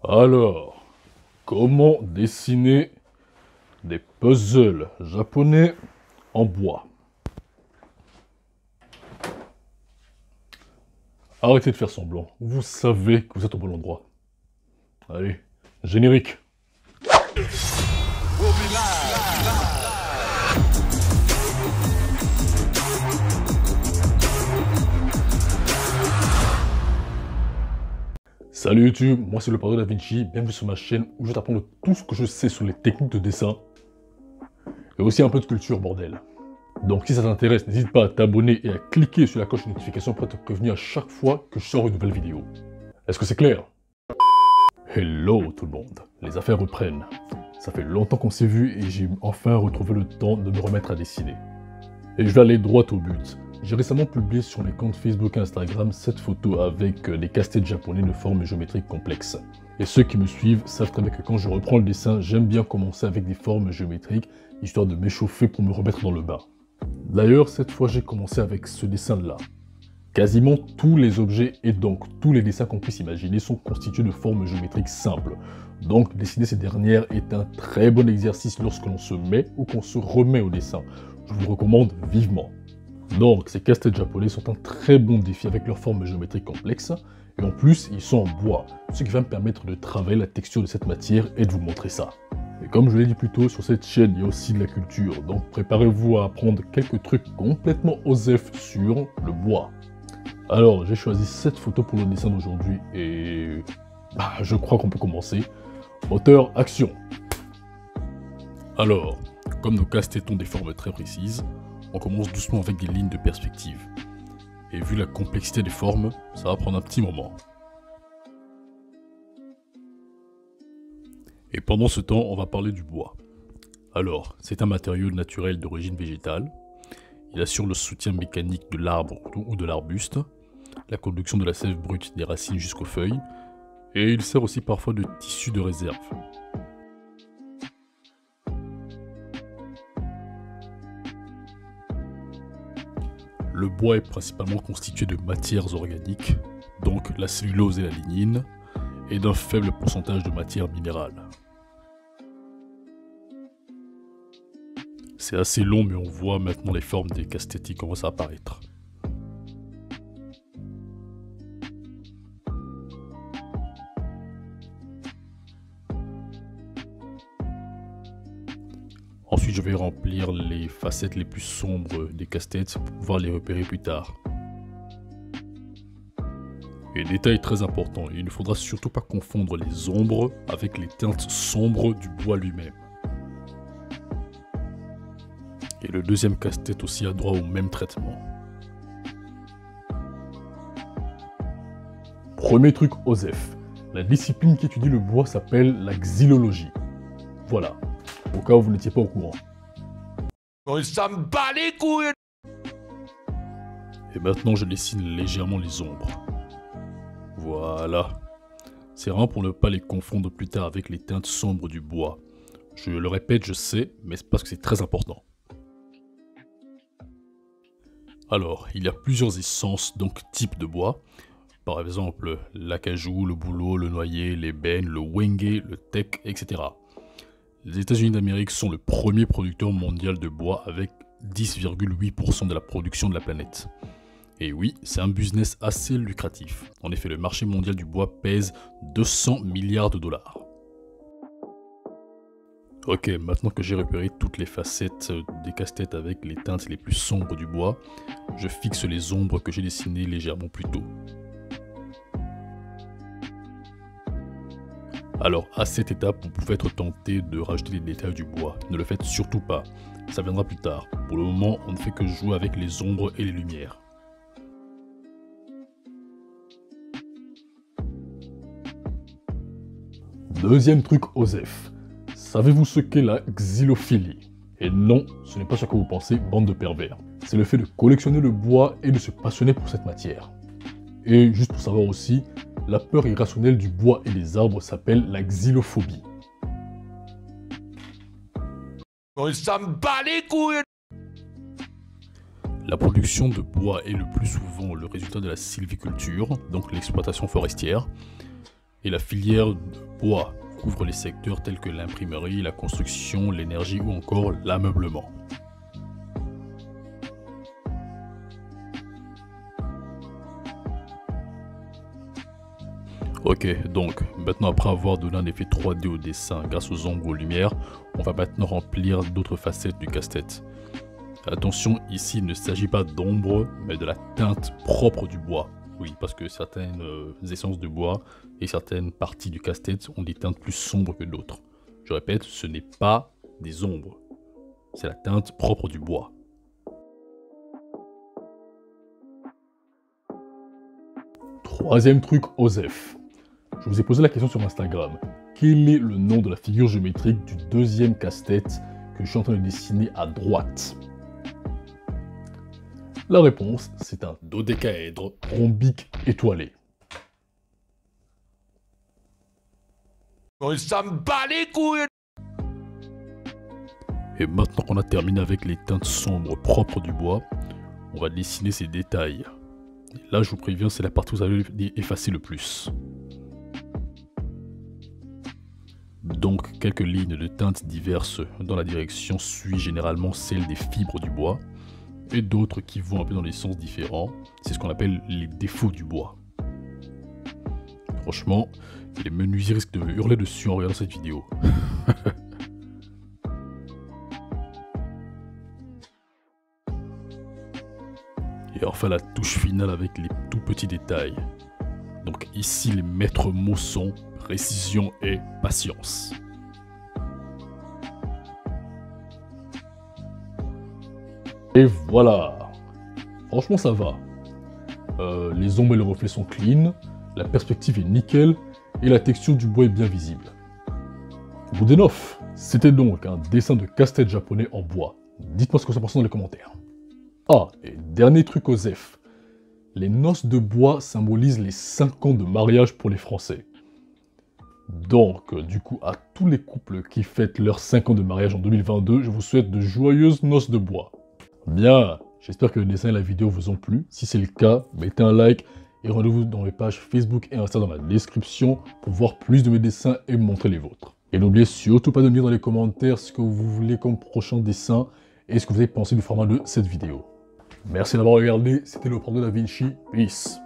Alors, comment dessiner des puzzles japonais en bois? Arrêtez de faire semblant, vous savez que vous êtes au bon endroit. Allez, générique. Salut YouTube, moi c'est le Pardon Da Vinci, bienvenue sur ma chaîne où je vais t'apprendre tout ce que je sais sur les techniques de dessin. Et aussi un peu de culture, bordel. Donc si ça t'intéresse, n'hésite pas à t'abonner et à cliquer sur la cloche de notification pour être prévenu à chaque fois que je sors une nouvelle vidéo. Est-ce que c'est clair? Hello tout le monde, les affaires reprennent. Ça fait longtemps qu'on s'est vu et j'ai enfin retrouvé le temps de me remettre à dessiner. Et je vais aller droit au but. J'ai récemment publié sur mes comptes Facebook et Instagram cette photo avec des casse-têtes japonais de formes géométriques complexes. Et ceux qui me suivent savent très bien que quand je reprends le dessin, j'aime bien commencer avec des formes géométriques, histoire de m'échauffer pour me remettre dans le bain. D'ailleurs, cette fois j'ai commencé avec ce dessin-là. Quasiment tous les objets et donc tous les dessins qu'on puisse imaginer sont constitués de formes géométriques simples. Donc dessiner ces dernières est un très bon exercice lorsque l'on se met ou qu'on se remet au dessin. Je vous le recommande vivement. Donc ces casse-têtes japonais sont un très bon défi avec leurs formes géométriques complexes, et en plus ils sont en bois, ce qui va me permettre de travailler la texture de cette matière et de vous montrer ça. Et comme je l'ai dit plus tôt, sur cette chaîne il y a aussi de la culture, donc préparez-vous à apprendre quelques trucs complètement OSEF sur le bois. Alors j'ai choisi cette photo pour le dessin d'aujourd'hui et je crois qu'on peut commencer. Moteur, action. Alors, comme nos casse-têtes ont des formes très précises, on commence doucement avec des lignes de perspective. Et vu la complexité des formes, ça va prendre un petit moment. Et pendant ce temps, on va parler du bois. Alors, c'est un matériau naturel d'origine végétale. Il assure le soutien mécanique de l'arbre ou de l'arbuste, la conduction de la sève brute des racines jusqu'aux feuilles, et il sert aussi parfois de tissu de réserve. Le bois est principalement constitué de matières organiques, donc la cellulose et la lignine, et d'un faible pourcentage de matières minérales. C'est assez long, mais on voit maintenant les formes des casse-têtes qui commencent à apparaître. Ensuite, je vais remplir les facettes les plus sombres des casse-têtes pour pouvoir les repérer plus tard. Et détail très important, il ne faudra surtout pas confondre les ombres avec les teintes sombres du bois lui-même. Et le deuxième casse-tête aussi a droit au même traitement. Premier truc OSEF. La discipline qui étudie le bois s'appelle la xylologie. Voilà. Au cas où vous n'étiez pas au courant. Ça me bat les couilles. Et maintenant je dessine légèrement les ombres. Voilà. C'est vraiment pour ne pas les confondre plus tard avec les teintes sombres du bois. Je le répète, je sais, mais c'est parce que c'est très important. Alors, il y a plusieurs essences, donc types de bois. Par exemple, l'acajou, le bouleau, le noyer, l'ébène, le wenge, le teck, etc. Les États-Unis d'Amérique sont le premier producteur mondial de bois avec 10,8% de la production de la planète. Et oui, c'est un business assez lucratif. En effet, le marché mondial du bois pèse 200 milliards de dollars. Ok, maintenant que j'ai repéré toutes les facettes des casse-têtes avec les teintes les plus sombres du bois, je fixe les ombres que j'ai dessinées légèrement plus tôt. Alors, à cette étape, vous pouvez être tenté de rajouter des détails du bois. Ne le faites surtout pas, ça viendra plus tard. Pour le moment, on ne fait que jouer avec les ombres et les lumières. Deuxième truc OSEF. Savez-vous ce qu'est la xylophilie? Et non, ce n'est pas ce que vous pensez, bande de pervers. C'est le fait de collectionner le bois et de se passionner pour cette matière. Et juste pour savoir aussi, la peur irrationnelle du bois et des arbres s'appelle la xylophobie. Ça me bat les couilles. La production de bois est le plus souvent le résultat de la sylviculture, donc l'exploitation forestière. Et la filière de bois couvre les secteurs tels que l'imprimerie, la construction, l'énergie ou encore l'ameublement. Ok, donc maintenant après avoir donné un effet 3D au dessin grâce aux ombres ou aux lumières, on va maintenant remplir d'autres facettes du casse-tête. Attention, ici il ne s'agit pas d'ombre, mais de la teinte propre du bois. Oui, parce que certaines essences de bois et certaines parties du casse-tête ont des teintes plus sombres que d'autres. Je répète, ce n'est pas des ombres, c'est la teinte propre du bois. Troisième truc, OSEF. Je vous ai posé la question sur Instagram. Quel est le nom de la figure géométrique du deuxième casse-tête que je suis en train de dessiner à droite? La réponse, c'est un dodécaèdre rhombique étoilé. Ça me bat les couilles. Et maintenant qu'on a terminé avec les teintes sombres propres du bois, on va dessiner ces détails. Et là, je vous préviens, c'est la partie où vous allez effacer le plus. Donc, quelques lignes de teintes diverses dans la direction suivent généralement celle des fibres du bois, et d'autres qui vont un peu dans des sens différents. C'est ce qu'on appelle les défauts du bois. Franchement, les menuisiers risquent de hurler dessus en regardant cette vidéo. Et enfin la touche finale avec les tout petits détails. Donc ici les maîtres mots sont précision et patience. Et voilà. Franchement ça va. Les ombres et les reflets sont clean, la perspective est nickel et la texture du bois est bien visible. Good enough. C'était donc un dessin de casse-tête japonais en bois. Dites-moi ce que vous en pensez dans les commentaires. Ah, et dernier truc aux F. Les noces de bois symbolisent les 5 ans de mariage pour les Français. Donc, du coup, à tous les couples qui fêtent leurs 5 ans de mariage en 2022, je vous souhaite de joyeuses noces de bois. Bien, j'espère que le dessin et la vidéo vous ont plu. Si c'est le cas, mettez un like et rendez-vous dans mes pages Facebook et Insta dans la description pour voir plus de mes dessins et me montrer les vôtres. Et n'oubliez surtout pas de me dire dans les commentaires ce que vous voulez comme prochain dessin et ce que vous avez pensé du format de cette vidéo. Merci d'avoir regardé, c'était le Leonardo Da Vinci, peace.